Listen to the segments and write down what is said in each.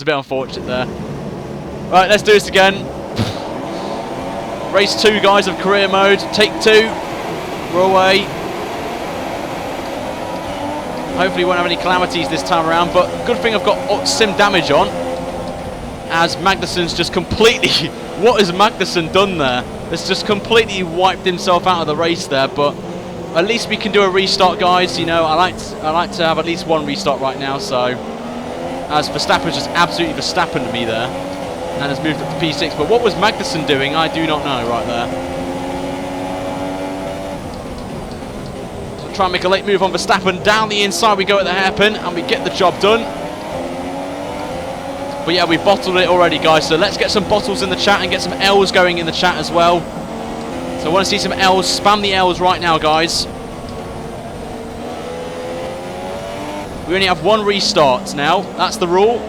It's a bit unfortunate there. Right, let's do this again. Race 2, guys, of career mode. Take 2. We're away. Hopefully we won't have any calamities this time around, but good thing I've got sim damage on, as Magnussen's just completely... What has Magnussen done there? It's just completely wiped himself out of the race there, but at least we can do a restart, guys. You know, I like to have at least one restart right now, so... As Verstappen's just absolutely Verstappened me there, and has moved up to P6, but what was Magnussen doing? I do not know right there. Try and make a late move on Verstappen. Down the inside we go at the hairpin, and we get the job done. But yeah, we bottled it already, guys, so let's get some bottles in the chat and get some L's going in the chat as well. So I want to see some L's. Spam the L's right now, guys. We only have one restart now. That's the rule.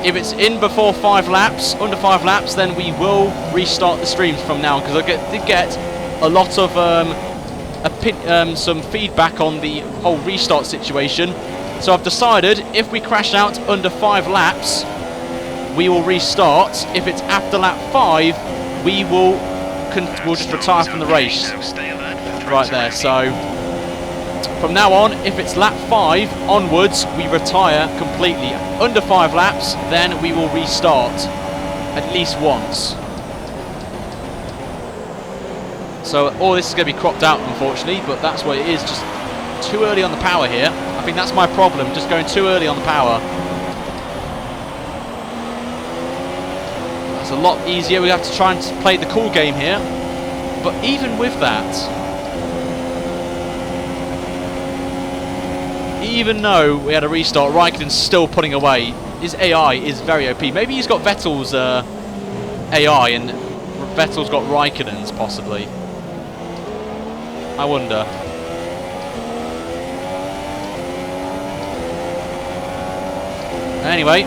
If it's in before 5 laps, under 5 laps, then we will restart the streams from now, because I did get a lot of some feedback on the whole restart situation. So I've decided if we crash out under 5 laps, we will restart. If it's after lap 5, we'll just retire from the race. Right there. So from now on, if it's lap 5 onwards, we retire completely. Under 5 laps, then we will restart at least once. So all this is going to be cropped out, unfortunately, but that's what it is. Just too early on the power here. I think that's my problem, just going too early on the power. It's a lot easier. We have to try and play the cool game here. But even with that, even though we had a restart, Raikkonen's still putting away. His AI is very OP. Maybe he's got Vettel's AI and Vettel's got Raikkonen's, possibly. I wonder. Anyway,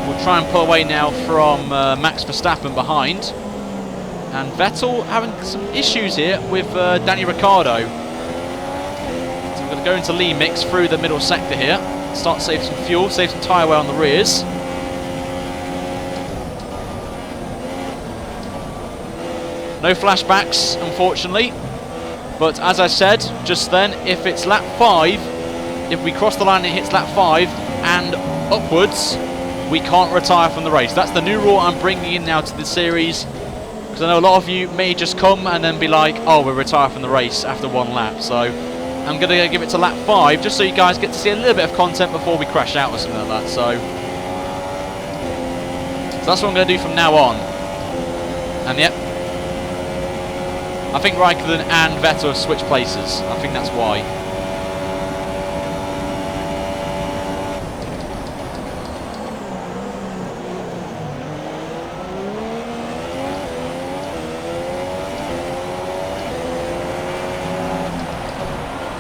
we'll try and pull away now from Max Verstappen behind. And Vettel having some issues here with Danny Ricciardo. So we're going to go into lean mix through the middle sector here. Start to save some fuel, save some tyre wear on the rears. No flashbacks, unfortunately. But as I said just then, if it's lap 5, if we cross the line and it hits lap 5 and upwards, we can't retire from the race. That's the new rule I'm bringing in now to the series, because I know a lot of you may just come and then be like, oh, we'll retire from the race after 1 lap. So I'm going to give it to lap 5, just so you guys get to see a little bit of content before we crash out or something like that. So that's what I'm going to do from now on. And yep, I think Raikkonen and Vettel have switched places. I think that's why.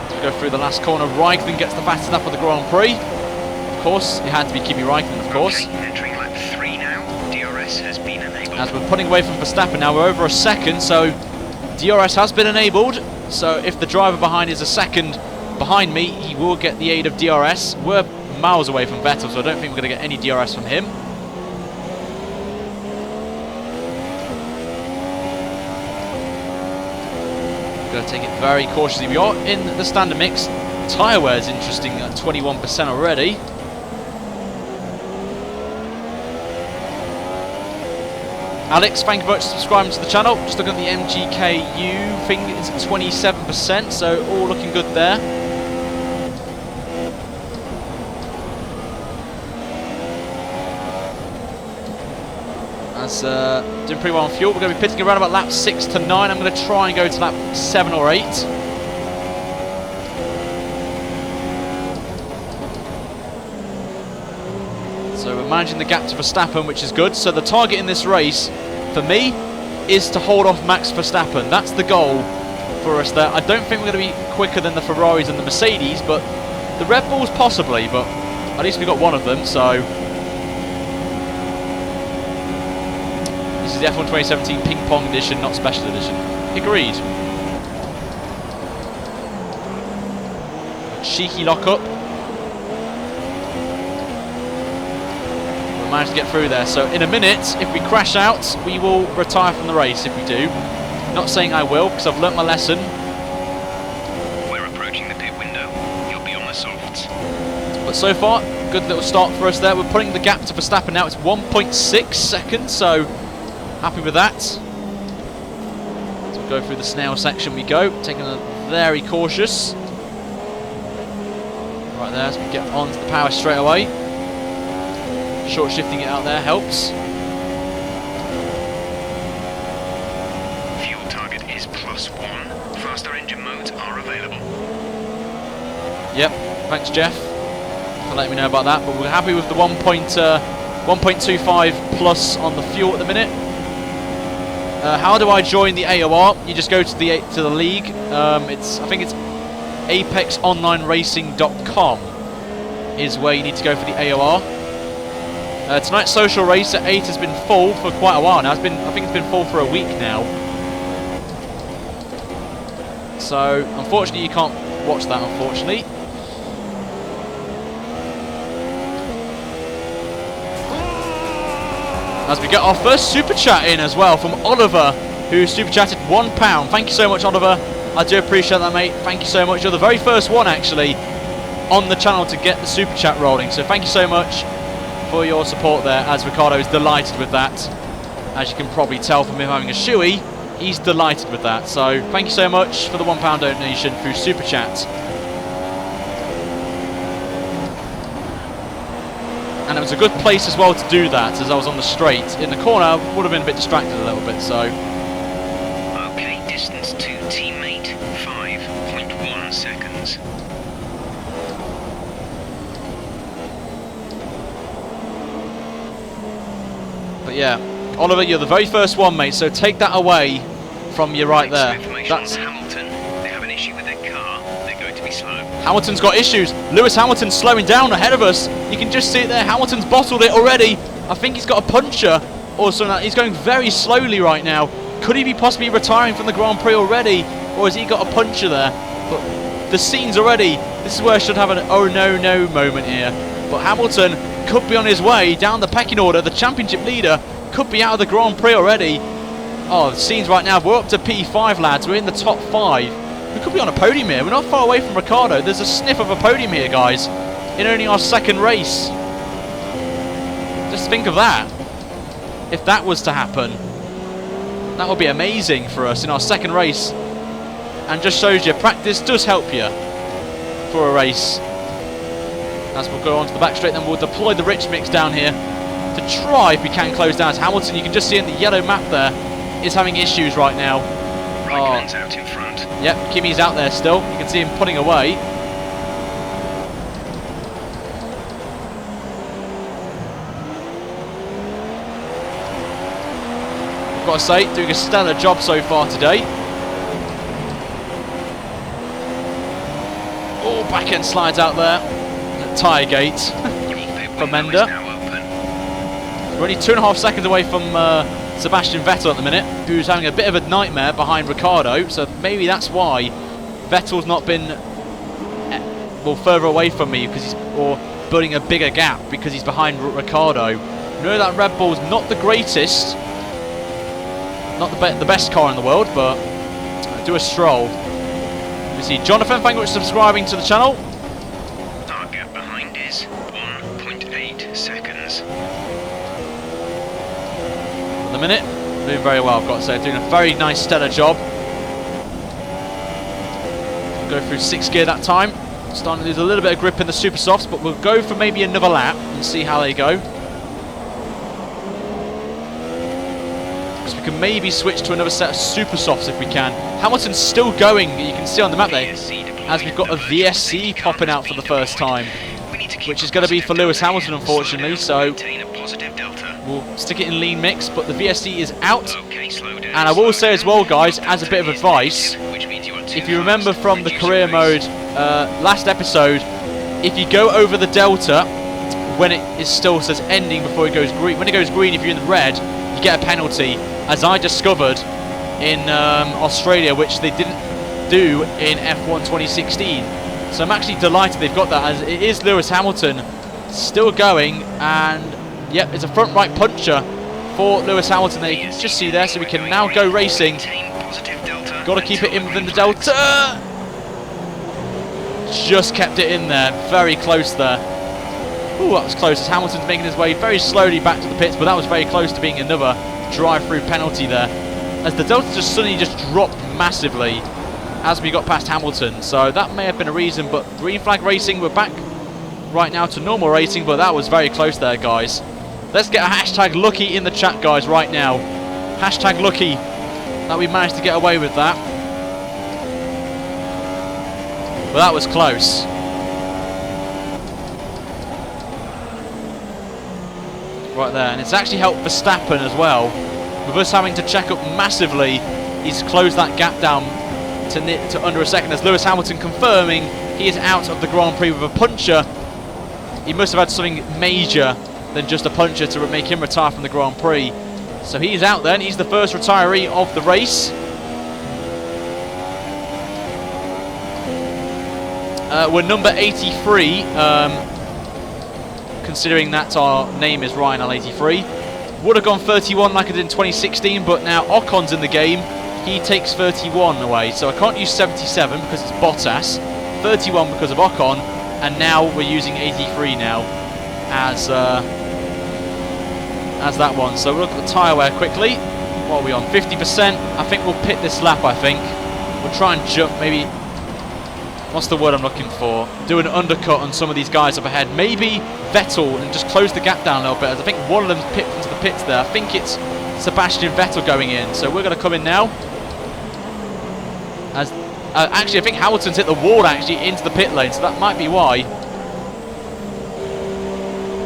Let's go through the last corner. Raikkonen gets the fastest lap of the Grand Prix. Of course, it had to be Kimi Raikkonen, of course. Entering lap 3 now. DRS has been enabled. As we're putting away from Verstappen now, we're over a second, so DRS has been enabled. So if the driver behind is a second behind me, he will get the aid of DRS. We're miles away from Vettel, so I don't think we're going to get any DRS from him. Going to take it very cautiously. We are in the standard mix. Tyre wear is interesting at 21% already. Alex, thank you very much for subscribing to the channel. Just looking at the MGKU thing, it's at 27%, so all looking good there. As doing pretty well on fuel. We're going to be pitting around about lap 6 to 9. I'm going to try and go to lap 7 or 8. So we're managing the gap to Verstappen, which is good. So the target in this race, for me, is to hold off Max Verstappen. That's the goal for us there. I don't think we're going to be quicker than the Ferraris and the Mercedes, but the Red Bulls possibly, but at least we got one of them, so... This is the F1 2017 Ping Pong Edition, not Special Edition. Agreed. Cheeky lockup. managed to get through there. So in a minute, if we crash out, we will retire from the race if we do. Not saying I will, because I've learnt my lesson. We're approaching the pit window. You'll be on the softs. But so far, good little start for us there. We're putting the gap to Verstappen now. It's 1.6 seconds, so happy with that. So we'll go through the snail section we go, taking a very cautious. Right there, as we get onto the power straight away. Short shifting it out there helps. Fuel target is +1. Faster engine modes are available. Yep, thanks Jeff for letting me know about that. But we're happy with the 1.25 plus on the fuel at the minute. How do I join the AOR? You just go to the league. I think it's apexonlineracing.com is where you need to go for the AOR. Tonight's social race at 8 has been full for quite a while now. I think it's been full for a week now. So unfortunately you can't watch that, unfortunately. As we get our first super chat in as well from Oliver, who super chatted £1. Thank you so much, Oliver. I do appreciate that, mate. Thank you so much. You're the very first one actually on the channel to get the super chat rolling. So thank you so much for your support there, as Ricciardo is delighted with that. As you can probably tell from him having a shoey, he's delighted with that. So thank you so much for the £1 donation through super chat. And it was a good place as well to do that, as I was on the straight. In the corner, I would have been a bit distracted a little bit, so. Okay, distance to teammate, 5.1 seconds. But yeah, Oliver, you're the very first one, mate, so take that away from you right there. That's Hamilton. They have an issue with their car. They're going to be slow. Hamilton's got issues. Lewis Hamilton's slowing down ahead of us. You can just see it there. Hamilton's bottled it already. I think he's got a puncher or something. He's going very slowly right now. Could he be possibly retiring from the Grand Prix already? Or has he got a puncher there? But the scene's already. This is where I should have an oh no no moment here. But Hamilton could be on his way down the pecking order. The championship leader could be out of the Grand Prix already. Oh, the scenes right now. We're up to P5, lads. We're in the top 5. We could be on a podium here. We're not far away from Ricciardo. There's a sniff of a podium here, guys, in only our second race. Just think of that. If that was to happen, that would be amazing for us in our second race. And just shows you, practice does help you for a race. As we'll go on to the back straight, then we'll deploy the rich mix down here to try if we can close down. Hamilton, you can just see in the yellow map there, is having issues right now. Raikkonen's out in front. Yep, Kimi's out there still. You can see him putting away. I've got to say, doing a stellar job so far today. Oh, back end slides out there. Tyre gate from Mender. We're only 2.5 seconds away from Sebastian Vettel at the minute, who's having a bit of a nightmare behind Ricciardo, so maybe that's why Vettel's not been further away from me, because he's building a bigger gap because he's behind Ricciardo. You know that Red Bull's not the greatest, not the best car in the world, but do a stroll. We see Jonathan, thank you for subscribing to the channel. Our gap behind is 1.8 seconds. The minute, doing very well, I've got to say, doing a very nice stellar job. We'll go through 6th gear that time, starting to lose a little bit of grip in the super softs, but we'll go for maybe another lap and see how they go. Because we can maybe switch to another set of super softs if we can. Hamilton's still going, you can see on the map there, as we've got a VSC popping out for the first time, which is going to be for Lewis Hamilton, unfortunately, so we'll stick it in lean mix, but the VSC is out. And I will say as well, guys, as a bit of advice, if you remember from the career mode last episode, if you go over the delta when it still says ending before it goes green, when it goes green, if you're in the red, you get a penalty, as I discovered in Australia, which they didn't do in F1 2016. So I'm actually delighted they've got that, as it is Lewis Hamilton still going, and Yep, it's a front right puncher for Lewis Hamilton there. You can just see there, so we can now go racing. Got to keep it in within the delta. Just kept it in there, very close there. Ooh, that was close as Hamilton's making his way very slowly back to the pits, but that was very close to being another drive-through penalty there, as the delta just suddenly just dropped massively as we got past Hamilton. So that may have been a reason, but green flag racing, we're back right now to normal racing, but that was very close there, guys. Let's get a hashtag lucky in the chat, guys, right now. Hashtag lucky that we managed to get away with that. But that was close. Right there, and it's actually helped Verstappen as well. With us having to check up massively, he's closed that gap down to under a second, as Lewis Hamilton confirming he is out of the Grand Prix with a puncher. He must have had something major than just a puncher to make him retire from the Grand Prix. So he's out then, he's the first retiree of the race. We're number 83, considering that our name is Ryan L83. Would have gone 31 like I did in 2016, but now Ocon's in the game. He takes 31 away, so I can't use 77 because it's Bottas, 31 because of Ocon, and now we're using 83 now as that one. So we'll look at the tyre wear quickly. What are we on? 50%. I think we'll pit this lap, I think. We'll try and jump, maybe... What's the word I'm looking for? Do an undercut on some of these guys up ahead. Maybe Vettel, and just close the gap down a little bit. As I think one of them's pipped into the pits there. I think it's Sebastian Vettel going in. So we're going to come in now. As actually, I think Hamilton's hit the wall actually into the pit lane, so that might be why.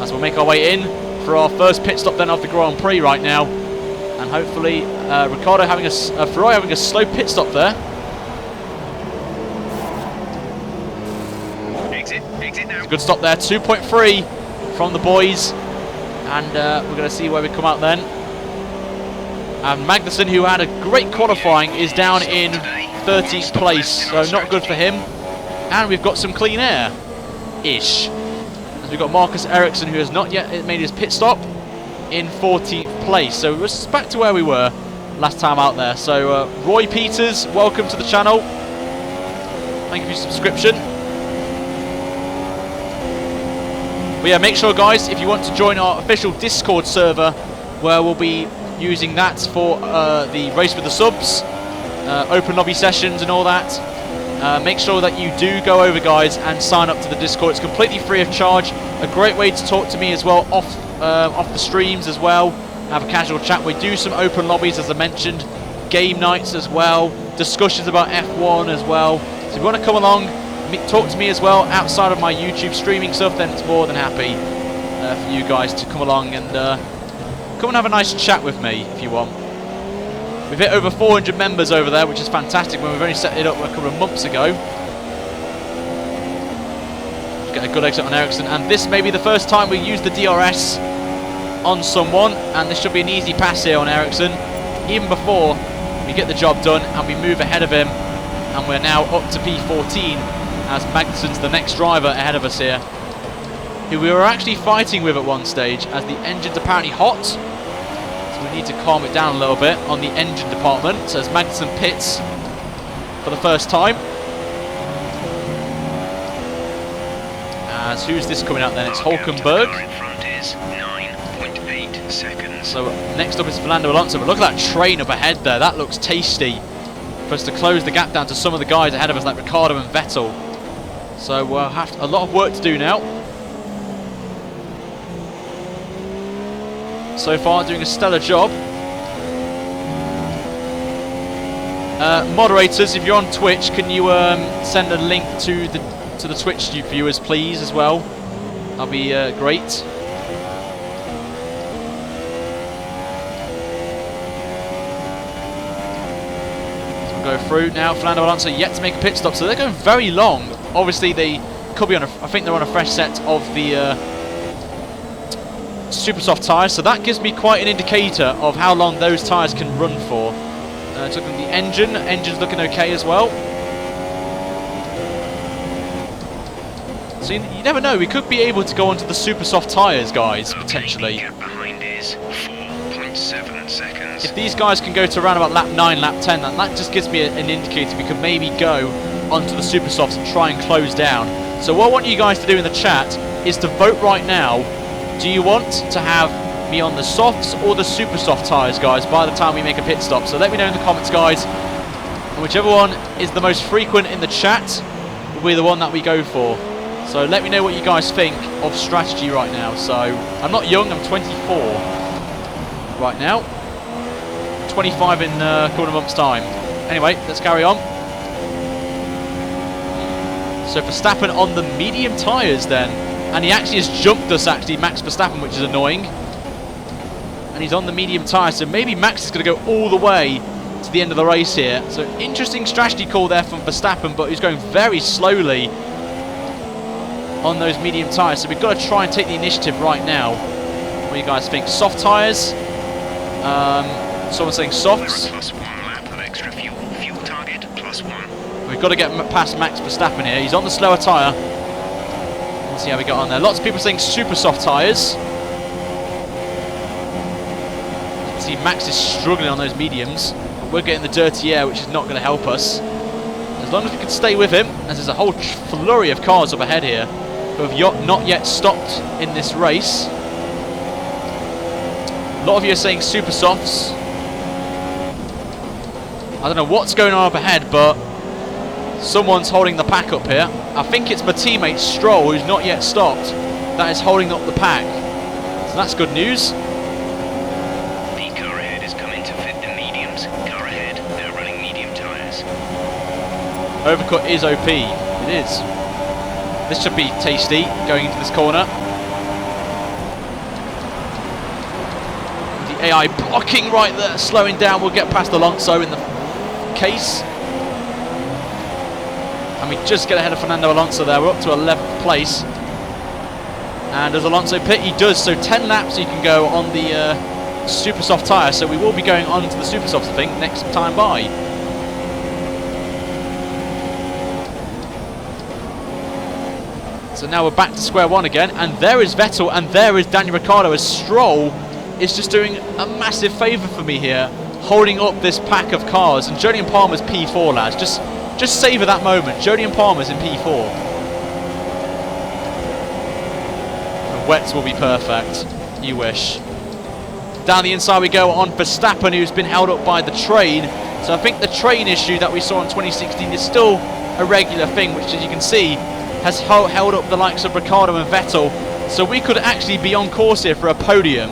As we'll make our way in for our first pit stop then of the Grand Prix right now. And hopefully Ricciardo having Ferrari having a slow pit stop there. Exit now. Good stop there, 2.3 from the boys, and we're going to see where we come out then. And Magnussen, who had a great qualifying, is down in 30th place, so not good for him. And we've got some clean air-ish, as we've got Marcus Ericsson, who has not yet made his pit stop, in 14th place. So we're just back to where we were last time out there. So Roy Peters, welcome to the channel. Thank you for your subscription. But yeah, make sure, guys, if you want to join our official Discord server, where we'll be using that for the Race with the Subs, open lobby sessions and all that, make sure that you do go over, guys, and sign up to the Discord. It's completely free of charge. A great way to talk to me as well off the streams as well. Have a casual chat. We do some open lobbies, as I mentioned, game nights as well, discussions about F1 as well. So if you want to come along, talk to me as well outside of my YouTube streaming stuff, then it's more than happy for you guys to come along and come and have a nice chat with me if you want. We've hit over 400 members over there, which is fantastic when we've only set it up a couple of months ago. Get a good exit on Ericsson, and this may be the first time we use the DRS on someone, and this should be an easy pass here on Ericsson, even before we get the job done and we move ahead of him. And we're now up to P14, as Magnussen's the next driver ahead of us here, who we were actually fighting with at one stage, as the engine's apparently hot. So we need to calm it down a little bit on the engine department. So as Magnussen pits for the first time. As who's this coming out then? It's Hulkenberg. In front is 9.8 seconds. So next up is Fernando Alonso, but look at that train up ahead there. That looks tasty for us to close the gap down to some of the guys ahead of us, like Ricciardo and Vettel. So we'll have a lot of work to do now. So far, doing a stellar job. Moderators, if you're on Twitch, can you send a link to the Twitch viewers, please, as well? That'll be great. Go through now. Fernando Alonso yet to make a pit stop, so they're going very long. Obviously, they could be on I think they're on a fresh set of the super soft tyres, so that gives me quite an indicator of how long those tyres can run for. Looking at the engine's looking okay as well. So you never know, we could be able to go onto the super soft tyres, guys, potentially. The gap behind is 4.7 seconds. If these guys can go to around about lap 9, lap 10, then that just gives me an indicator we could maybe go onto the super softs and try and close down. So what I want you guys to do in the chat is to vote right now. Do you want to have me on the softs or the super soft tyres, guys, by the time we make a pit stop? So let me know in the comments, guys. And whichever one is the most frequent in the chat will be the one that we go for. So let me know what you guys think of strategy right now. So I'm not young, I'm 24 right now. 25 in a couple of months' time. Anyway, let's carry on. So Verstappen on the medium tyres then. And he actually has jumped us, actually, Max Verstappen, which is annoying. And he's on the medium tyre, so maybe Max is going to go all the way to the end of the race here. So interesting strategy call there from Verstappen, but he's going very slowly on those medium tyres. So we've got to try and take the initiative right now. What do you guys think? Soft tyres? Someone saying softs. +1 lap of extra fuel. Fuel target +1. We've got to get past Max Verstappen here. He's on the slower tyre. Let's see how we got on there. Lots of people saying super soft tyres. You can see Max is struggling on those mediums. We're getting the dirty air, which is not going to help us. As long as we can stay with him, as there's a whole flurry of cars up ahead here who have not yet stopped in this race. A lot of you are saying super softs. I don't know what's going on up ahead, but someone's holding the pack up here. I think it's my teammate Stroll, who's not yet stopped, that is holding up the pack. So that's good news. The car ahead is coming to fit the mediums. Car ahead, they're running medium tyres. Overcut is OP. It is. This should be tasty going into this corner. The AI blocking right there, slowing down. We'll get past Alonso in the case. And we just get ahead of Fernando Alonso there. We're up to 11th place. And does Alonso pit? He does. So 10 laps you can go on the super soft tyre. So we will be going on to the super softs, I think, next time by. So now we're back to square one again. And there is Vettel and there is Daniel Ricciardo, as Stroll is just doing a massive favour for me here, holding up this pack of cars. And Jolyon Palmer's P4, lads. Just savour that moment. Jolyon Palmer's in P4. And wets will be perfect. You wish. Down the inside we go on Verstappen, who's been held up by the train. So I think the train issue that we saw in 2016 is still a regular thing, which, as you can see, has held up the likes of Ricciardo and Vettel. So we could actually be on course here for a podium,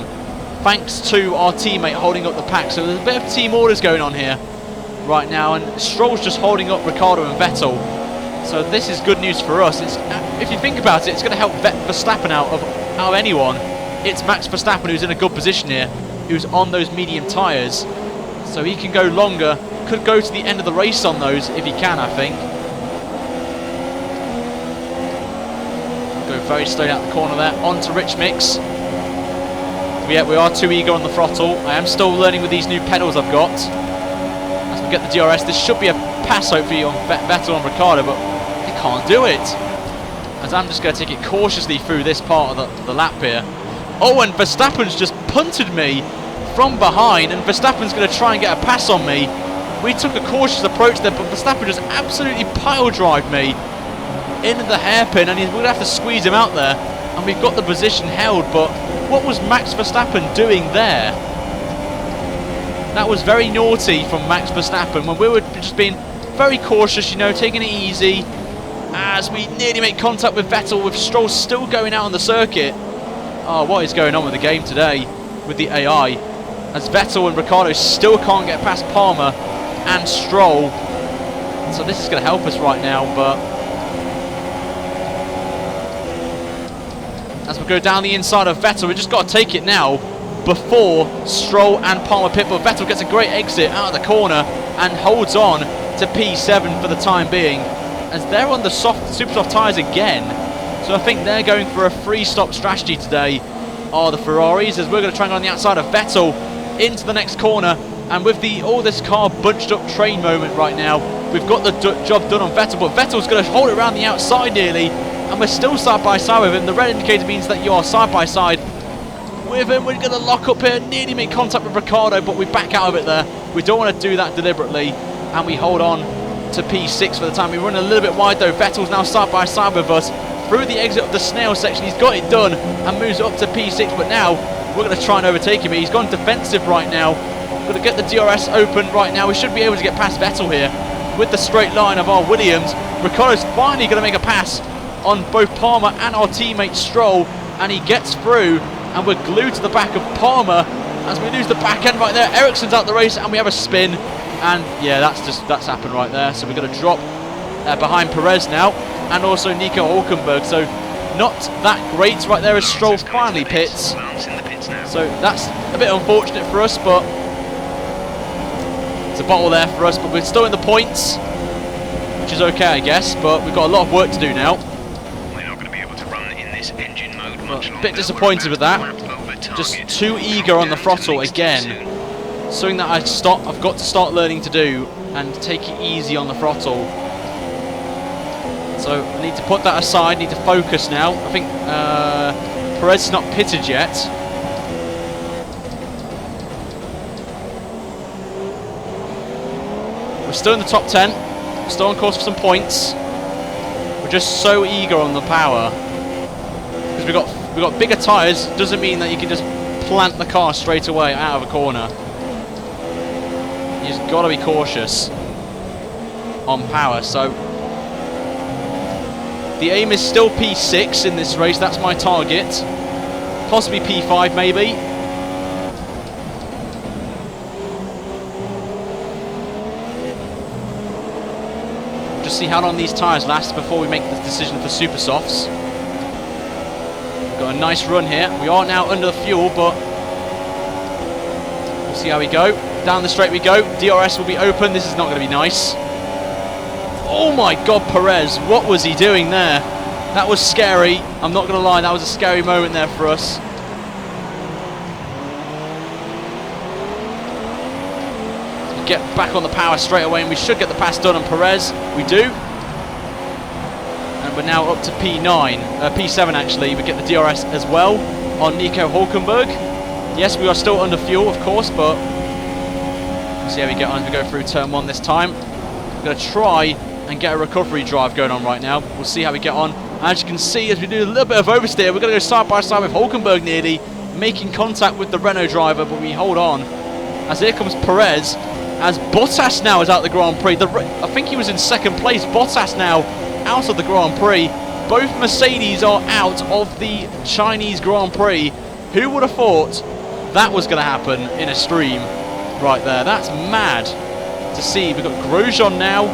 thanks to our teammate holding up the pack. So there's a bit of team orders going on here right now, and Stroll's just holding up Ricciardo and Vettel. So this is good news for us. It's, if you think about it, it's going to help Verstappen out of anyone. It's Max Verstappen who's in a good position here, who's on those medium tyres. So he can go longer, could go to the end of the race on those if he can, I think. Go very slowly out the corner there, onto Rich Mix. Yeah, we are too eager on the throttle. I am still learning with these new pedals I've got. As we get the DRS, this should be a pass hopefully on Vettel and Ricciardo, but they can't do it. As I'm just going to take it cautiously through this part of the lap here. Oh, and Verstappen's just punted me from behind, and Verstappen's going to try and get a pass on me. We took a cautious approach there, but Verstappen just absolutely pile-drived me into the hairpin, and we're going to have to squeeze him out there. And we've got the position held, but what was Max Verstappen doing there? That was very naughty from Max Verstappen, when we were just being very cautious, you know, taking it easy, as we nearly make contact with Vettel, with Stroll still going out on the circuit. Oh, what is going on with the game today with the AI? As Vettel and Ricciardo still can't get past Palmer and Stroll. So this is going to help us right now, but as we go down the inside of Vettel, we've just got to take it now before Stroll and Palmer pit. But Vettel gets a great exit out of the corner and holds on to P7 for the time being, as they're on the super soft tyres again. So I think they're going for a free-stop strategy today, are the Ferraris, as we're going to try and go on the outside of Vettel into the next corner. And with all this car bunched up train moment right now, we've got the job done on Vettel, but Vettel's going to hold it around the outside nearly, and and we're still side by side with him. The red indicator means that you are side by side with him. We're going to lock up here, nearly make contact with Ricciardo, but we back out of it there. We don't want to do that deliberately, and we hold on to P6 for the time. We run a little bit wide though. Vettel's now side by side with us through the exit of the snail section. He's got it done and moves up to P6, but now we're going to try and overtake him. He's gone defensive right now. We're going to get the DRS open right now. We should be able to get past Vettel here with the straight line of our Williams. Ricciardo's finally going to make a pass on both Palmer and our teammate Stroll, and he gets through, and we're glued to the back of Palmer as we lose the back end right there. Ericsson's out the race, and we have a spin, and yeah, that's happened right there. So we're going to drop behind Perez now, and also Nico Hülkenberg. So not that great right there as Stroll finally pits. So that's a bit unfortunate for us, but it's a bottle there for us. But we're still in the points, which is okay, I guess. But we've got a lot of work to do now. We're not going to be able to run in this engine mode much longer. A bit disappointed with that. Just too eager on the throttle again. Something that I've got to start learning to do, and take it easy on the throttle. So I need to put that aside, need to focus now. I think Perez is not pitted yet. We're still in the top 10, we're still on course for some points. We're just so eager on the power. Because we've got bigger tyres, doesn't mean that you can just plant the car straight away out of a corner. You've got to be cautious on power. So the aim is still P6 in this race, that's my target. Possibly P5 maybe. Just see how long these tyres last before we make the decision for super softs. We've got a nice run here. We are now under the fuel, but we'll see how we go. Down the straight we go. DRS will be open. This is not going to be nice. Oh my God, Perez, what was he doing there? That was scary. I'm not going to lie, that was a scary moment there for us. So we get back on the power straight away, and we should get the pass done on Perez. We do. And we're now up to P9, P7 actually. We get the DRS as well on Nico Hülkenberg. Yes, we are still under fuel, of course, but we'll see how we get on as we go through turn 1 this time. We're going to try and get a recovery drive going on right now. We'll see how we get on. As you can see, as we do a little bit of oversteer, we're going to go side by side with Hülkenberg nearly, making contact with the Renault driver, but we hold on. As here comes Perez, as Bottas now is out of the Grand Prix. I think he was in second place. Bottas now out of the Grand Prix. Both Mercedes are out of the Chinese Grand Prix. Who would have thought that was going to happen in a stream right there? That's mad to see. We've got Grosjean now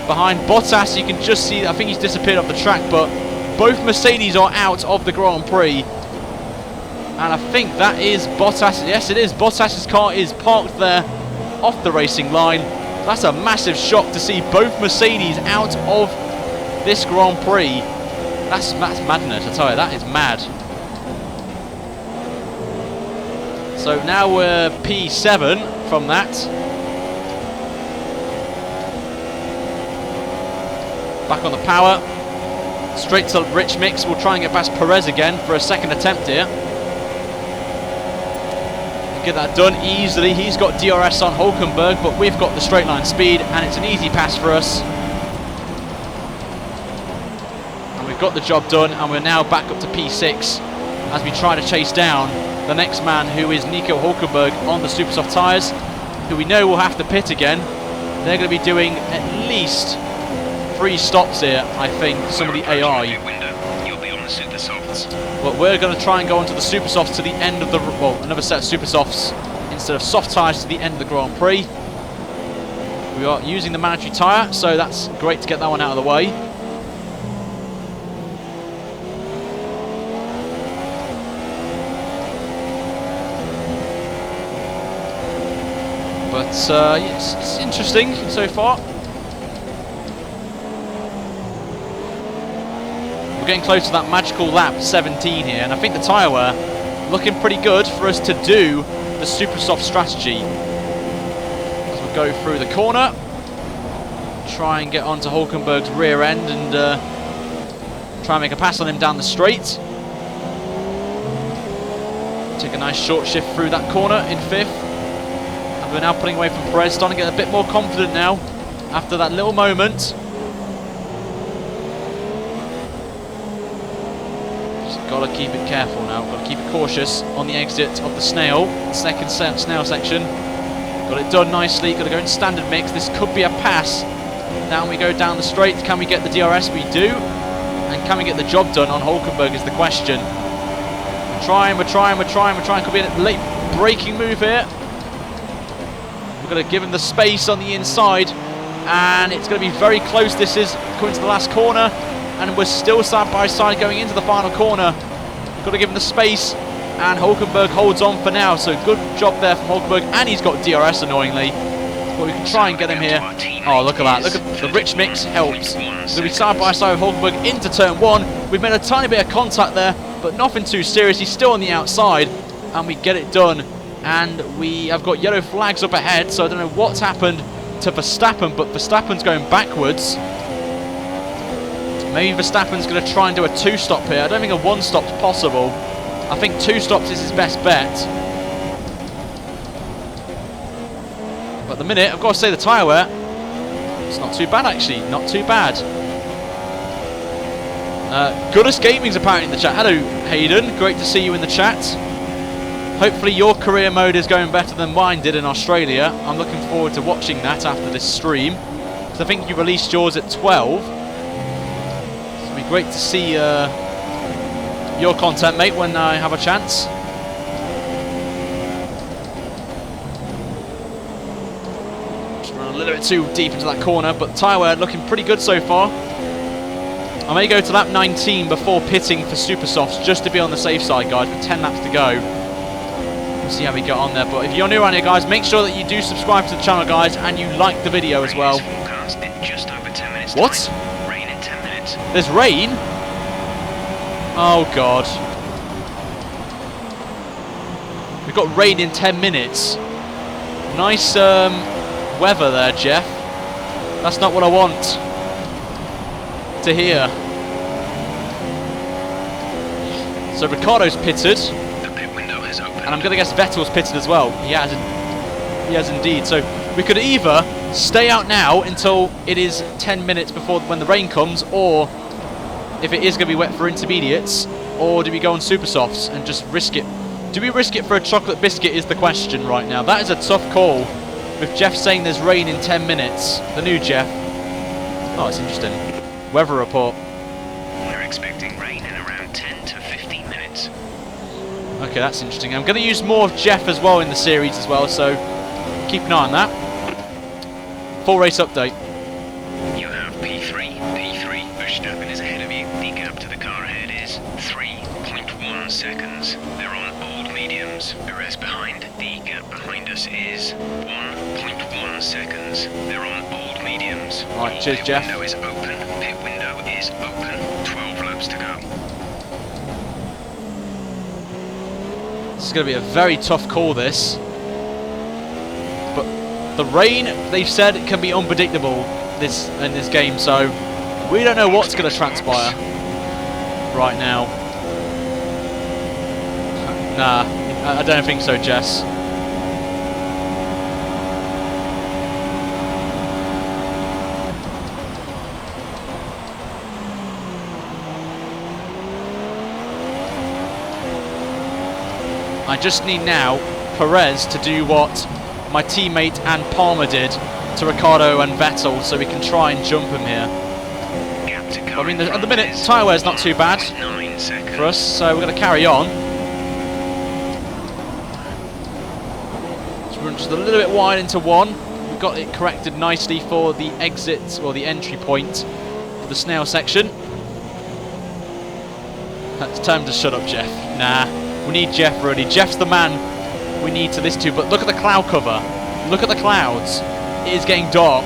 behind Bottas. You can just see, I think he's disappeared off the track, but both Mercedes are out of the Grand Prix. And I think that is Bottas. Yes, it is. Bottas's car is parked there off the racing line. That's a massive shock to see both Mercedes out of this Grand Prix. That's madness, I tell you, that is mad. So now we're P7 from that. Back on the power. Straight to Rich Mix. We'll try and get past Perez again for a second attempt here. Get that done easily. He's got DRS on Hülkenberg, but we've got the straight line speed, and it's an easy pass for us. And we've got the job done, and we're now back up to P6 as we try to chase down the next man, who is Nico Hülkenberg on the super soft tyres, who we know will have to pit again. They're going to be doing at least 3 stops here, I think, some of the AI. But we're going to try and go onto the super softs to the end of the, well, another set of super softs instead of soft tyres to the end of the Grand Prix. We are using the mandatory tyre, so that's great to get that one out of the way. But it's interesting so far. We're getting close to that magical lap 17 here, and I think the tyre wear looking pretty good for us to do the super soft strategy. As we go through the corner, try and get onto Hülkenberg's rear end and Try and make a pass on him down the straight. Take a nice short shift through that corner in 5th. And we're now pulling away from Perez, starting to get a bit more confident now after that little moment. Just got to keep it careful now, got to keep it cautious on the exit of the snail, second snail section. Got it done nicely, got to go in standard mix. This could be a pass. Down we go down the straight. Can we get the DRS? We do. And can we get the job done on Hulkenberg is the question. We're trying. Could be a late braking move here. We've got to give him the space on the inside. And it's going to be very close. This is coming to the last corner. And we're still side by side going into the final corner. Got to give him the space. And Hulkenberg holds on for now. So good job there from Hulkenberg. And he's got DRS annoyingly. But we can try and get him here. Oh, look at that. Look at the rich mix helps. We're going to be side by side with Hulkenberg into turn 1. We've made a tiny bit of contact there, but nothing too serious. He's still on the outside, and we get it done. And we have got yellow flags up ahead, so I don't know what's happened to Verstappen, but Verstappen's going backwards. Maybe Verstappen's going to try and do a 2-stop here. I don't think a 1-stop's possible. I think 2 stops is his best bet. But at the minute, I've got to say the tyre wear, it's not too bad actually, not too bad. Goodness Gaming's apparently in the chat. Hello Hayden, great to see you in the chat. Hopefully your career mode is going better than mine did in Australia. I'm looking forward to watching that after this stream. Because I think you released yours at 12. So it'll be great to see your content, mate, when I have a chance. A little bit too deep into that corner, but the tyre wear looking pretty good so far. I may go to lap 19 before pitting for super softs just to be on the safe side, guys, with 10 laps to go. We'll see how we get on there, but if you're new around here, guys, make sure that you do subscribe to the channel, guys, and you like the video as well. Just over 10 minutes what? Time. Rain in 10 minutes. There's rain? Oh god. We've got rain in 10 minutes. Nice weather there, Jeff. That's not what I want to hear. So Ricciardo's pitted. The pit window has opened. And I'm going to guess Vettel's pitted as well. He has indeed. So we could either stay out now until it is 10 minutes before when the rain comes, or if it is going to be wet for intermediates, or do we go on super softs and just risk it? Do we risk it for a chocolate biscuit is the question right now. That is a tough call. With Jeff saying there's rain in 10 minutes. The new Jeff. Oh, it's interesting. Weather report. We're expecting rain in around 10 to 15 minutes. Okay, that's interesting. I'm going to use more of Jeff as well in the series as well, so keep an eye on that. Full race update. You have P3. Verstappen is ahead of you. The gap to the car ahead is 3.1 seconds. They're on old mediums. Perez behind. The gap behind us is 1.1 seconds. They're on old mediums. Right, cheers, Jeff. Pit window is open. Pit window is open. 12 laps to go. This is going to be a very tough call, this. But the rain, they've said, it can be unpredictable in this game, so we don't know what's going to transpire right now. Nah, I don't think so, Jess. I just need now Perez to do what my teammate and Palmer did to Ricciardo and Vettel, so we can try and jump him here. I mean, at the minute, tyre wear's not too bad for us, so we're going to carry on. So we're just a little bit wide into one. We've got it corrected nicely for the exit, or the entry point for the snail section. It's time to shut up, Jeff. Nah, we need Jeff, really. Jeff's the man we need to this to, but look at the cloud cover. Look at the clouds. It is getting dark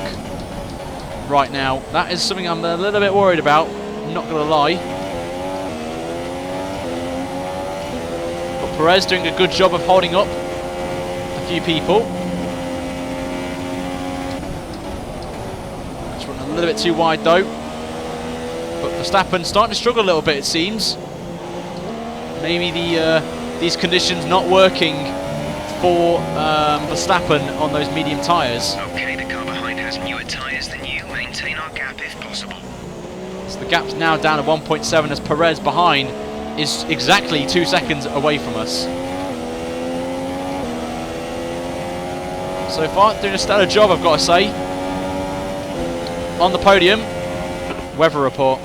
right now. That is something I'm a little bit worried about, I'm not going to lie. But Perez doing a good job of holding up a few people. Just running a little bit too wide though. But Verstappen's starting to struggle a little bit, it seems. Maybe these conditions not working for Verstappen on those medium tyres. Okay, the car behind has newer tyres than you. Maintain our gap if possible. So the gap's now down to 1.7 as Perez behind is exactly 2 seconds away from us. So far, doing a stellar job, I've got to say. On the podium, weather report.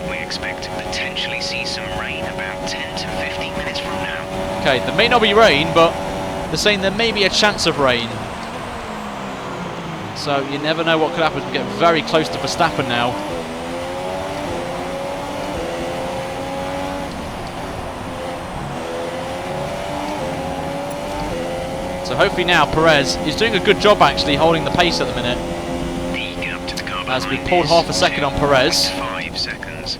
We expect to potentially see some rain about 10 to 15 minutes from now. Okay, there may not be rain, but they're saying there may be a chance of rain. So you never know what could happen. We get very close to Verstappen now. So hopefully now Perez is doing a good job actually holding the pace at the minute. The gap to the car As we behind pulled is half a second on Perez. 5 seconds.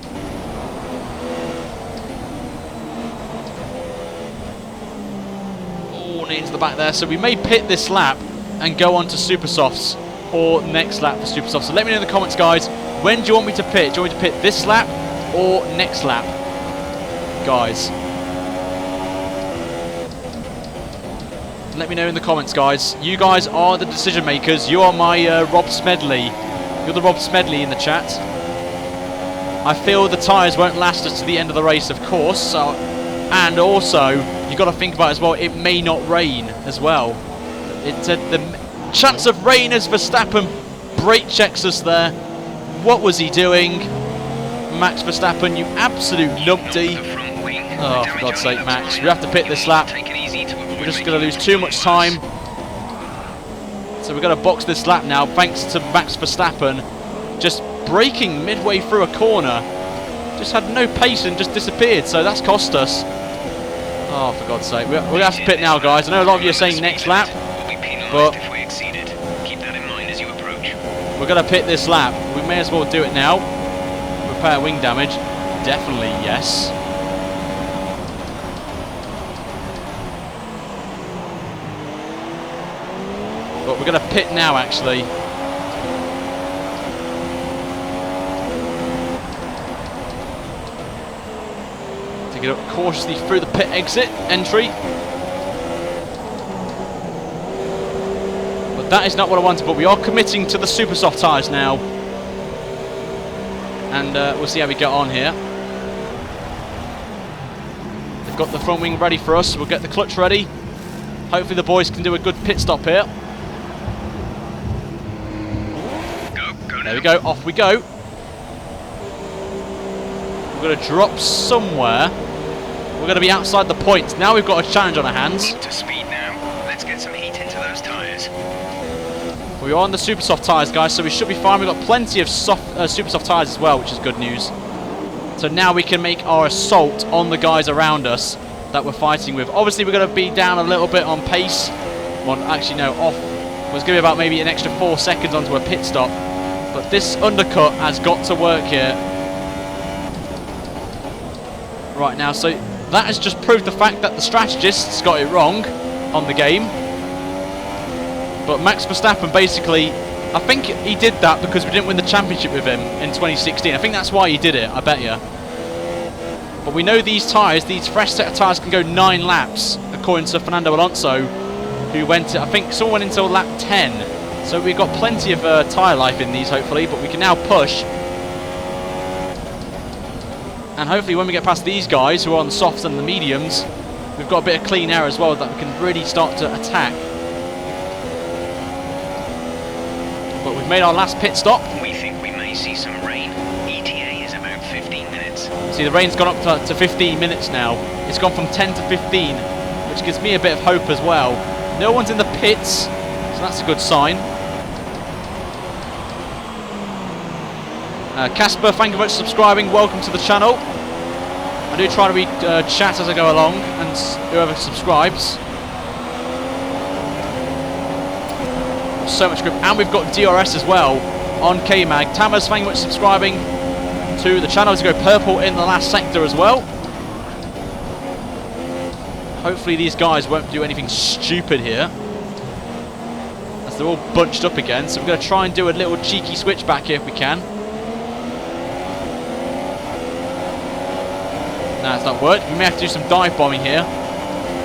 Oh, into the back there. So we may pit this lap and go on to super softs or next lap for super softs. So let me know in the comments, guys. When do you want me to pit? Do you want me to pit this lap or next lap, guys? Let me know in the comments, guys. You guys are the decision makers. You are my Rob Smedley. You're the Rob Smedley in the chat. I feel the tyres won't last us to the end of the race, of course. So, and also, you've got to think about it as well, it may not rain as well. It's the chance of rain as Verstappen brake checks us there. What was he doing? Max Verstappen, you absolute numpty. Oh, for God's sake, Max. We have to pit this lap. We're just going to lose too much time. So we're going to box this lap now, thanks to Max Verstappen. Just braking midway through a corner. Just had no pace and just disappeared, so that's cost us. Oh, for God's sake. We're going to have to pit now, guys. I know a lot of you are saying next lap, but we're going to pit this lap. We may as well do it now. Repair wing damage. Definitely yes. But we're going to pit now, actually. Take it up cautiously through the pit exit entry. But that is not what I wanted, but we are committing to the super soft tyres now. And we'll see how we get on here. They've got the front wing ready for us. We'll get the clutch ready. Hopefully the boys can do a good pit stop here. There we go, off we go. We're going to drop somewhere. We're going to be outside the points. Now we've got a challenge on our hands. To speed now. Let's get some heat into those tyres. We are on the super soft tyres, guys, so we should be fine. We've got plenty of super soft tyres as well, which is good news. So now we can make our assault on the guys around us that we're fighting with. Obviously, we're going to be down a little bit on pace. Well, actually, no, off. It was going to be about maybe an extra 4 seconds onto a pit stop. But this undercut has got to work here right now. So that has just proved the fact that the strategists got it wrong on the game. But Max Verstappen basically, I think he did that because we didn't win the championship with him in 2016. I think that's why he did it, I bet you. But we know these tyres, these fresh set of tyres can go 9 laps, according to Fernando Alonso, who went, I think someone went until lap 10. So we've got plenty of tyre life in these, hopefully, but we can now push. And hopefully when we get past these guys, who are on the softs and the mediums, we've got a bit of clean air as well that we can really start to attack. But we've made our last pit stop. We think we may see some rain. ETA is about 15 minutes. See, the rain's gone up to 15 minutes now. It's gone from 10 to 15, which gives me a bit of hope as well. No one's in the pits, so that's a good sign. Casper, thank you very much for subscribing. Welcome to the channel. I do try to read chat as I go along, and whoever subscribes. So much grip, and we've got DRS as well on K-Mag. Tamers, thank you very much for subscribing to the channel to go purple in the last sector as well. Hopefully these guys won't do anything stupid here, as they're all bunched up again. So we're going to try and do a little cheeky switch back here if we can. Nah, it's not worked. We may have to do some dive bombing here.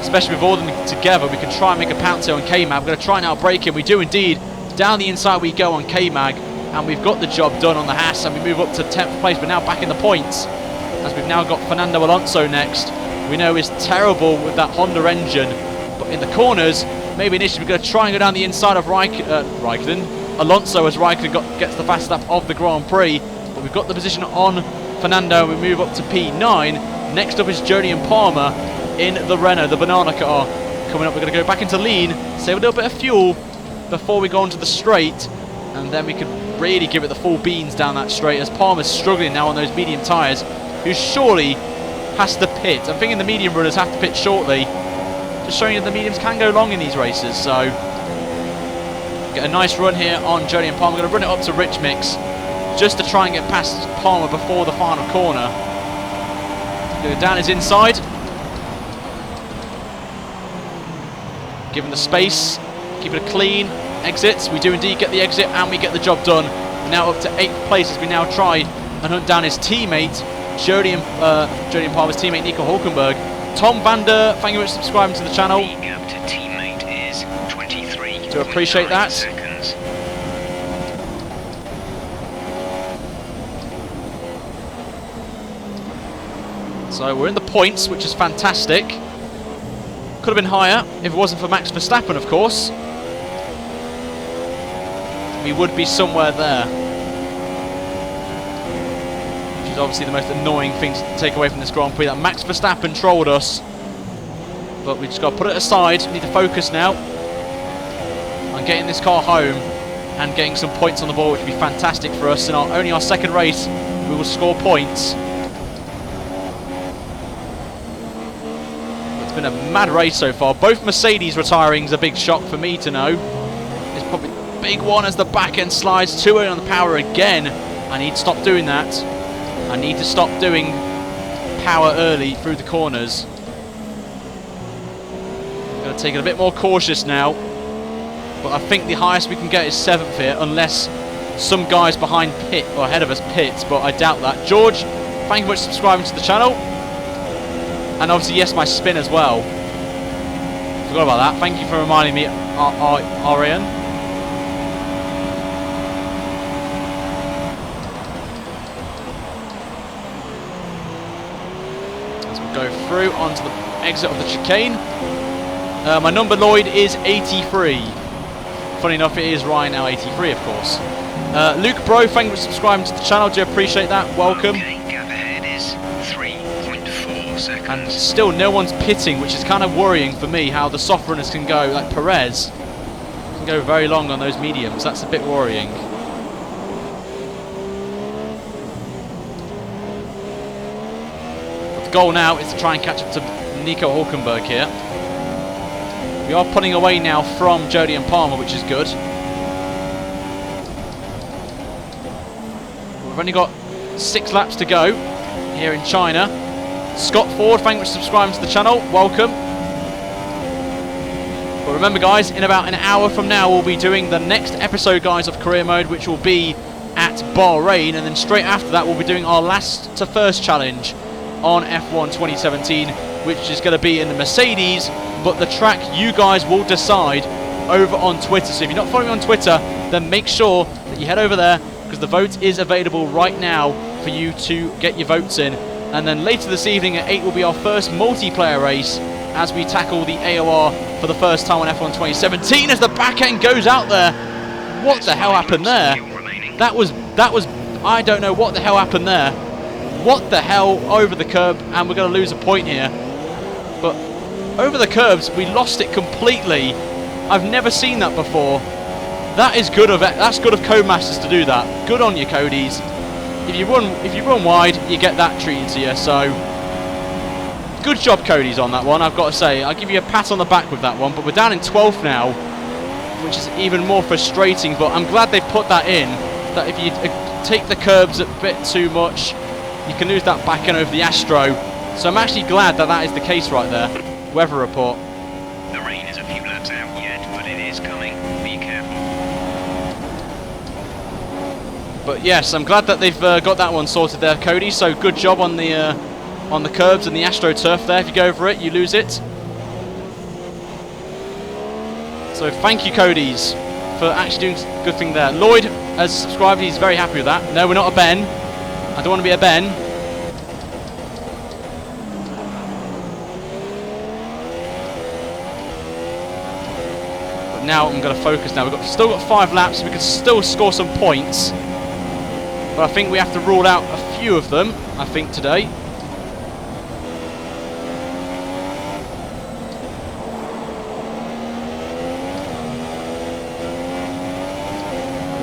Especially with all of them together, we can try and make a pounce here on K-Mag. We're going to try now break him. We do indeed. Down the inside we go on K-Mag. And we've got the job done on the Haas. And we move up to 10th place. We're now back in the points. As we've now got Fernando Alonso next. We know is terrible with that Honda engine. But in the corners, maybe initially we're going to try and go down the inside of Raikkonen. Alonso as Raikkonen gets the fast lap of the Grand Prix. But we've got the position on Fernando. We move up to P9. Next up is Jody and Palmer in the Renault, the banana car. Coming up, we're going to go back into lean, save a little bit of fuel before we go onto the straight, and then we can really give it the full beans down that straight as Palmer's struggling now on those medium tyres, who surely has to pit. I'm thinking the medium runners have to pit shortly, just showing that the mediums can go long in these races. So get a nice run here on Jody and Palmer. I'm going to run it up to Rich Mix just to try and get past Palmer before the final corner. Go down his inside. Give him the space, keep it clean. Exits, we do indeed get the exit and we get the job done. We're now up to 8th place as we now try and hunt down his teammate, Jody and Palmer's teammate, Nico Hulkenberg. Tom Vander, thank you very much for subscribing to the channel. The gap to teammate is 23. Do appreciate that. Seconds. So we're in the points, which is fantastic. Could have been higher if it wasn't for Max Verstappen, of course. We would be somewhere there. Which is obviously the most annoying thing to take away from this Grand Prix, that Max Verstappen trolled us. But we just got to put it aside. We need to focus now on getting this car home and getting some points on the board, which would be fantastic for us. In only our second race, we will score points. It's been a mad race so far. Both Mercedes retiring is a big shock for me to know. It's probably a big one as the back end slides too early on the power again. I need to stop doing that. I need to stop doing power early through the corners. I'm going to take it a bit more cautious now. But I think the highest we can get is 7th here, unless some guys behind pit or ahead of us pits, but I doubt that. George, thank you very much for subscribing to the channel. And obviously, yes, my spin as well. Forgot about that. Thank you for reminding me, Arian. As we go through onto the exit of the chicane. My number, Lloyd, is 83. Funny enough, it is Ryan now 83, of course. Luke Bro, thank you for subscribing to the channel. Do appreciate that. Welcome. Okay, gap ahead is 3.4 seconds. And still no one's pitting, which is kind of worrying for me, how the soft runners can go, like Perez can go very long on those mediums. That's a bit worrying. But the goal now is to try and catch up to Nico Hulkenberg here. We are pulling away now from Jody and Palmer, which is good. We've only got 6 laps to go here in China. Scott Ford, thank you for subscribing to the channel. Welcome. But remember, guys, in about an hour from now, we'll be doing the next episode, guys, of Career Mode, which will be at Bahrain. And then straight after that, we'll be doing our last to first challenge on F1 2017, which is going to be in the Mercedes. But the track you guys will decide over on Twitter. So if you're not following me on Twitter, then make sure that you head over there, because the vote is available right now for you to get your votes in. And then later this evening at 8 will be our first multiplayer race as we tackle the AOR for the first time on F1 2017 as the back end goes out there. What the hell happened there? That was, I don't know what the hell happened there. What the hell, over the curb, and we're going to lose a point here. But over the curbs, we lost it completely. I've never seen that before. That is good of that's good of Codemasters to do that. Good on you, Codies. If you run wide, you get that treated to you. So good job, Codies, on that one. I've got to say, I'll give you a pat on the back with that one. But we're down in 12th now, which is even more frustrating. But I'm glad they put that in. That if you take the curbs a bit too much, you can lose that back end over the Astro. So I'm actually glad that that is the case right there. Weather report. The rain is a few laps out yet, but it is coming. Be careful. But yes, I'm glad that they've got that one sorted there, Cody. So good job on the on the curbs and the AstroTurf there. If you go over it, you lose it. So thank you, Cody's, for actually doing a good thing there. Lloyd has subscribed. He's very happy with that. No, we're not a Ben. I don't want to be a Ben. But now I'm going to focus now. We've still got 5 laps. We can still score some points. But I think we have to rule out a few of them, I think, today.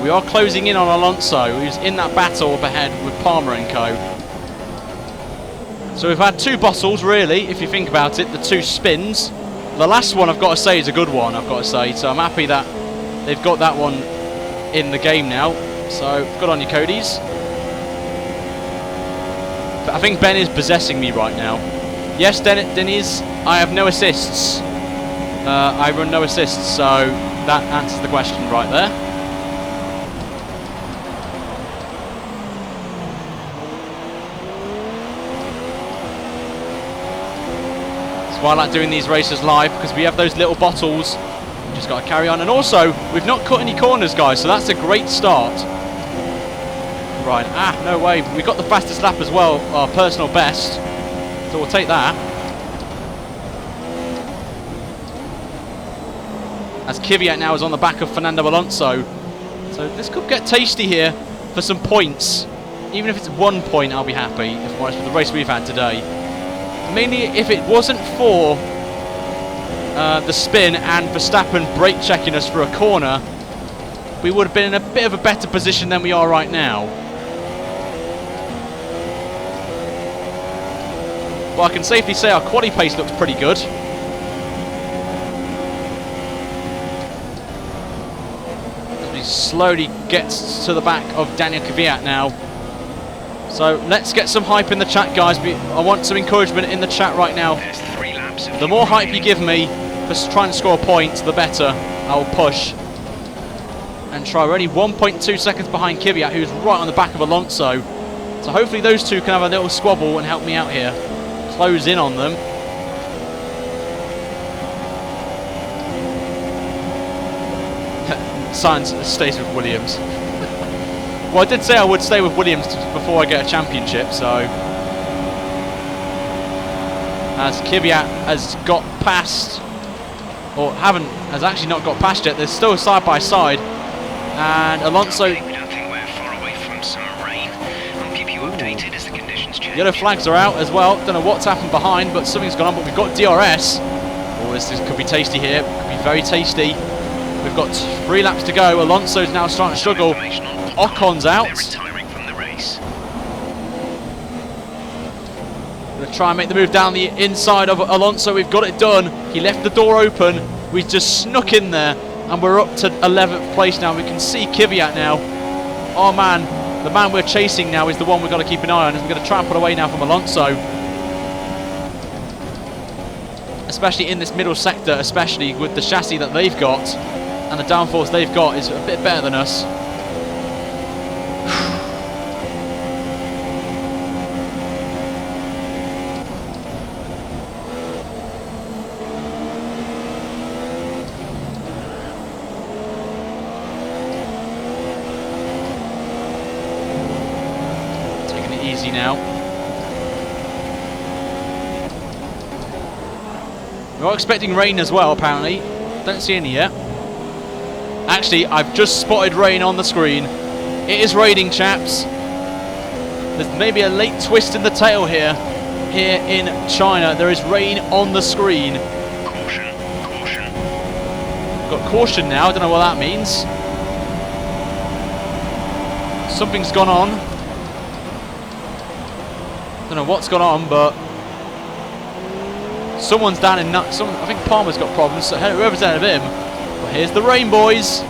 We are closing in on Alonso, who's in that battle up ahead with Palmer and co. So we've had 2 bottles, really, if you think about it, the 2 spins. The last one, I've got to say, is a good one, I've got to say. So I'm happy that they've got that one in the game now. So good on you, Cody's. But I think Ben is possessing me right now. Yes, Dennis, I have no assists. I run no assists, so that answers the question right there. That's why I like doing these races live, because we have those little bottles. Just got to carry on. And also, we've not cut any corners, guys, so that's a great start. Right, no way. We got the fastest lap as well, our personal best. So we'll take that. As Kvyat now is on the back of Fernando Alonso. So this could get tasty here for some points. Even if it's 1 point, I'll be happy, if I'm honest, with the race we've had today. Mainly if it wasn't for the spin and Verstappen brake checking us for a corner, we would have been in a bit of a better position than we are right now. Well, I can safely say our quali pace looks pretty good. As we slowly get to the back of Daniel Kvyat now. So let's get some hype in the chat, guys. I want some encouragement in the chat right now. The more hype you give me for trying to score a point, the better I'll push and try. We're only 1.2 seconds behind Kvyat, who's right on the back of Alonso. So hopefully those two can have a little squabble and help me out here. Close in on them. Sainz stays with Williams. Well, I did say I would stay with Williams before I get a championship, so... As Kvyat has got past, or has actually not got past yet, there's still a side by side, and Alonso... We don't think we're far away from some rain. I'll keep you updated as the conditions change. Yellow flags are out as well. Don't know what's happened behind, but something's gone on. But we've got DRS. Oh, this could be tasty here. Could be very tasty. We've got 3 laps to go. Alonso's now starting to struggle. Ocon's out. They're retiring from the race. Going to try and make the move down the inside of Alonso. We've got it done. He left the door open. We just snuck in there, and we're up to 11th place now. We can see Kvyat now. Oh man, the man we're chasing now is the one we've got to keep an eye on. And we're going to try and put away now from Alonso. Especially in this middle sector, especially with the chassis that they've got and the downforce they've got is a bit better than us. Taking it easy now. We're expecting rain as well, apparently. Don't see any yet. Actually, I've just spotted rain on the screen. It is raining, chaps. There's maybe a late twist in the tail here. Here in China, there is rain on the screen. Caution, caution. Got caution now, I don't know what that means. Something's gone on. Don't know what's gone on, but someone's down in I think Palmer's got problems, so whoever's ahead of him. But here's the rain, boys.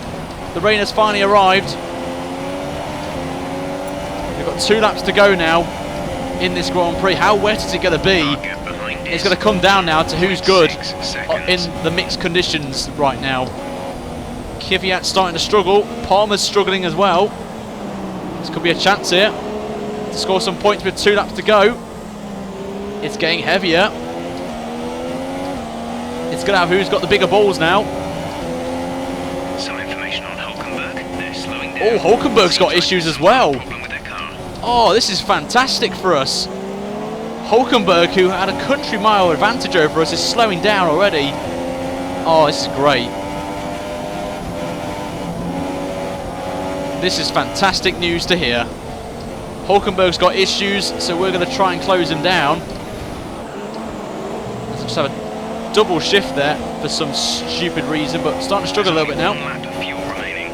The rain has finally arrived. We've got 2 laps to go now in this Grand Prix. How wet is it going to be? It's going to come down now to who's good in the mixed conditions right now. Kvyat's starting to struggle. Palmer's struggling as well. This could be a chance here to score some points with 2 laps to go. It's getting heavier. It's going to have who's got the bigger balls now. Some information on Hulkenberg. They're slowing down. Oh, Hulkenberg's got issues as well. Problem with their car. Oh, this is fantastic for us. Hulkenberg, who had a country mile advantage over us, is slowing down already. Oh, this is great. This is fantastic news to hear. Hulkenberg's got issues, so we're going to try and close him down. Let's just have a double shift there for some stupid reason, but starting to struggle a little bit now. One lap of fuel remaining.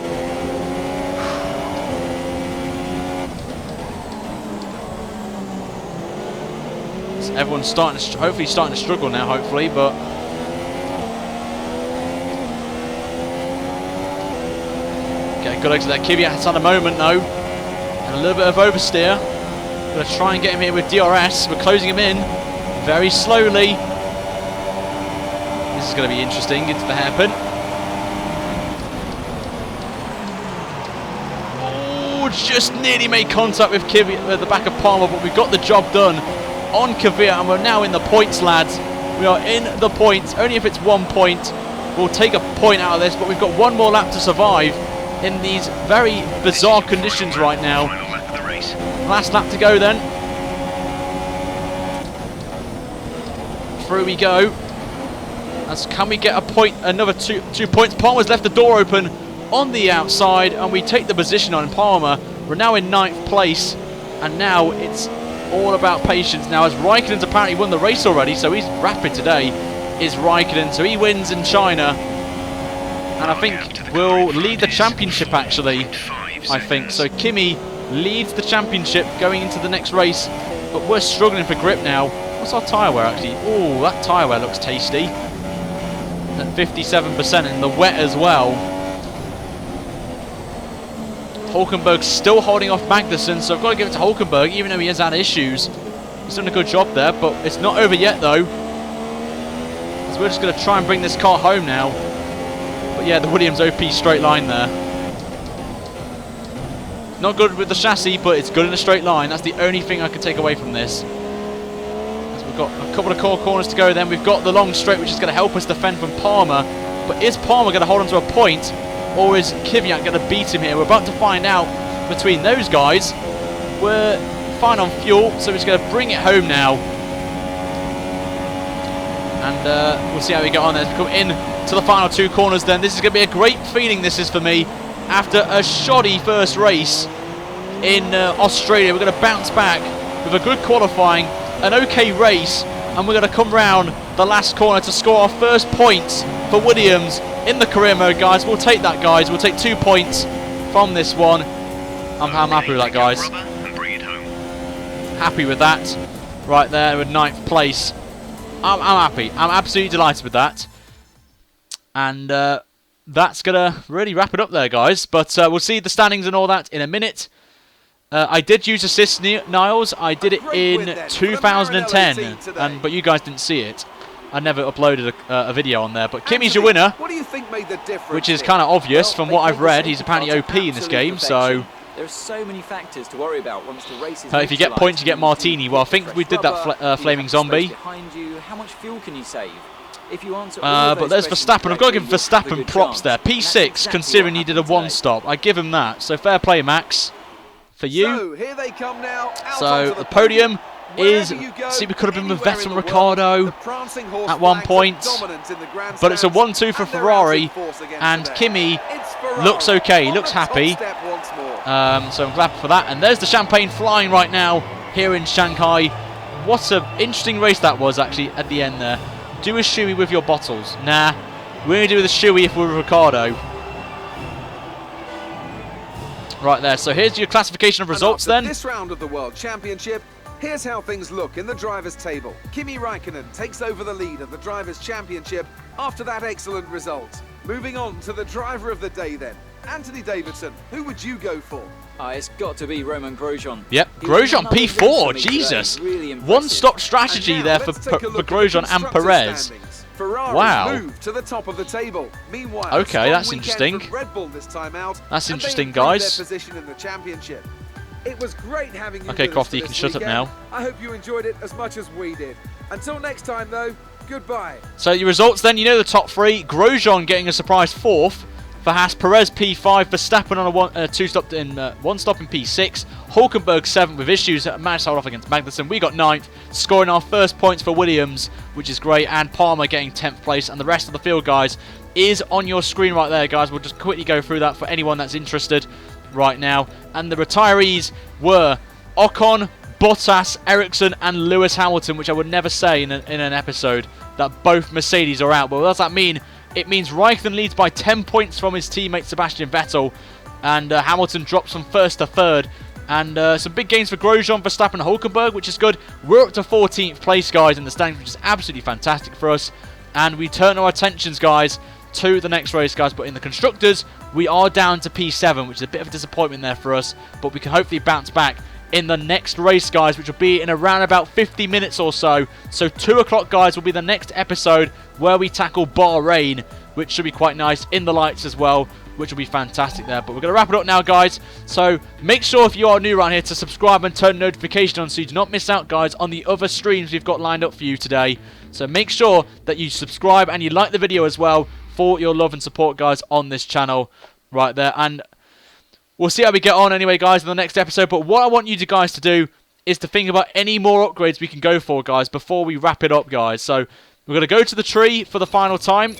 So everyone's starting to, hopefully starting to struggle now, hopefully, but okay, good exit there. Kvyat's had a moment though, and a little bit of oversteer. Gonna try and get him here with DRS. We're closing him in very slowly. This is going to be interesting into the hairpin. Oh, just nearly made contact with Kvyat at the back of Palmer, but we've got the job done on Kvyat, and we're now in the points, lads. We are in the points. Only if it's 1 point, we'll take a point out of this, but we've got one more lap to survive in these very bizarre conditions right now. Final lap of the race. Last lap to go then. Through we go. As can we get a point, another two points? Palmer's left the door open on the outside, and we take the position on Palmer. We're now in 9th place, and now it's all about patience now, as Raikkonen's apparently won the race already, so he's rapid today, is Raikkonen, so he wins in China, and I think will lead the championship actually, I think. So Kimi leads the championship going into the next race, but we're struggling for grip now. What's our tyre wear actually? Oh, that tyre wear looks tasty. At 57% in the wet as well. Hulkenberg's still holding off Magnussen, so I've got to give it to Hulkenberg, even though he has had issues. He's done a good job there, but it's not over yet though. So we're just going to try and bring this car home now. But yeah, the Williams OP straight line there. Not good with the chassis, but it's good in a straight line. That's the only thing I can take away from this. As we've got a couple of core corners to go then. We've got the long straight, which is going to help us defend from Palmer. But is Palmer going to hold on to a point, or is Kvyat going to beat him here? We're about to find out between those guys. We're fine on fuel, so we're just going to bring it home now. And we'll see how we get on there. As we come in to the final 2 corners then. This is going to be a great feeling, this is for me. After a shoddy first race in Australia, we're going to bounce back with a good qualifying, an okay race, and we're going to come round the last corner to score our first points for Williams in the career mode, guys. We'll take that, guys. We'll take 2 points from this one. I'm happy with that, guys. Happy with that. Right there with 9th place. I'm happy. I'm absolutely delighted with that. And that's going to really wrap it up there, guys. But we'll see the standings and all that in a minute. I did use assist, Niles. I did it in 2010, but you guys didn't see it. I never uploaded a video on there. But Kimi's your winner, what do you think made the difference, which is kind of obvious from what I've read. He's apparently OP in this game, so there are so many factors to worry about once the race is if you get points, you get Martini. Well, I think we did that Flaming Zombie. Behind you, how much fuel can you save? If you answer but there's Verstappen. I've got to give Verstappen props there. P6, considering he did a 1-stop. I give him that. So fair play, Max, for you. So here they come now. So the podium is, see, we could have been with Vettel and Ricciardo at one point, but it's a 1-2 for Ferrari, and Kimi looks okay, looks happy, so I'm glad for that. And there's the champagne flying right now here in Shanghai. What an interesting race that was actually at the end there. Do a shoey with your bottles. Nah, we're going to do the shoey if we're with Ricciardo. Right there, so here's your classification of results then. This round of the World Championship, here's how things look in the Drivers' Table. Kimi Raikkonen takes over the lead of the Drivers' Championship after that excellent result. Moving on to the Driver of the Day then. Anthony Davidson, who would you go for? It's got to be Roman Grosjean. Yep, Grosjean P4, Jesus. Really 1-stop strategy there for Grosjean and Perez. Wow. Move to the top of the table. Meanwhile, okay, that's interesting. Red Bull this time out, that's interesting, guys. Their position in the championship. It was great having you Okay, with us Crofty, for you this can shut up weekend. now. I hope you enjoyed it as much as we did. Until next time, though, goodbye. So your results then, you know the top three. Grosjean getting a surprise 4th. For Haas, Perez P5, Verstappen on a one stop in P6, Hulkenberg 7th with issues that managed to hold off against Magnussen. We got 9th, scoring our first points for Williams, which is great, and Palmer getting 10th place, and the rest of the field, guys, is on your screen right there, guys. We'll just quickly go through that for anyone that's interested right now. And the retirees were Ocon, Bottas, Ericsson, and Lewis Hamilton, which I would never say in an episode that both Mercedes are out. But what does that mean? It means Raikkonen leads by 10 points from his teammate Sebastian Vettel, and Hamilton drops from 1st to 3rd. And some big gains for Grosjean, Verstappen, and Hulkenberg, which is good. We're up to 14th place, guys, in the standings, which is absolutely fantastic for us. And we turn our attentions, guys, to the next race, guys. But in the Constructors, we are down to P7, which is a bit of a disappointment there for us. But we can hopefully bounce back in the next race, guys, which will be in around about 50 minutes or so. So 2 o'clock, guys, will be the next episode where we tackle Bahrain, which should be quite nice in the lights as well, which will be fantastic there. But we're going to wrap it up now, guys. So make sure if you are new around here to subscribe and turn notification on so you do not miss out, guys, on the other streams we've got lined up for you today. So make sure that you subscribe and you like the video as well for your love and support, guys, on this channel right there. And we'll see how we get on anyway, guys, in the next episode. But what I want you guys to do is to think about any more upgrades we can go for, guys, before we wrap it up, guys. So we're going to go to the tree for the final time.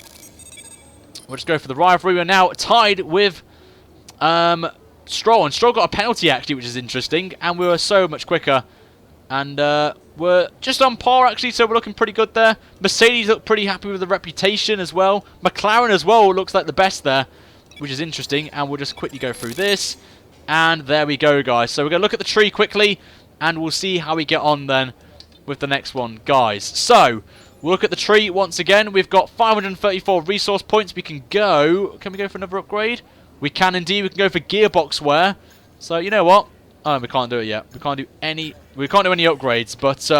We'll just go for the rivalry. We're now tied with Stroll. And Stroll got a penalty, actually, which is interesting. And we were so much quicker. And we're just on par, actually, so we're looking pretty good there. Mercedes look pretty happy with the reputation as well. McLaren as well looks like the best there, which is interesting. And we'll just quickly go through this. And there we go, guys. So we're going to look at the tree quickly. And we'll see how we get on then with the next one, guys. So we'll look at the tree once again. We've got 534 resource points. We can go... Can we go for another upgrade? We can indeed. We can go for gearbox wear. So you know what? Oh, we can't do it yet. We can't do any upgrades. But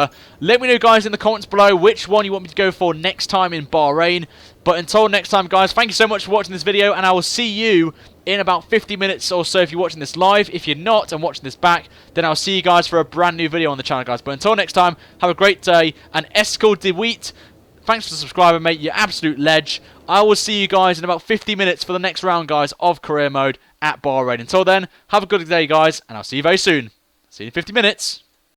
let me know, guys, in the comments below which one you want me to go for next time in Bahrain. But until next time, guys, thank you so much for watching this video, and I will see you in about 50 minutes or so if you're watching this live. If you're not and watching this back, then I'll see you guys for a brand new video on the channel, guys. But until next time, have a great day. And Escal DeWeet, thanks for subscribing, mate. You're absolute ledge. I will see you guys in about 50 minutes for the next round, guys, of career mode at Bahrain. Until then, have a good day, guys, and I'll see you very soon. See you in 50 minutes.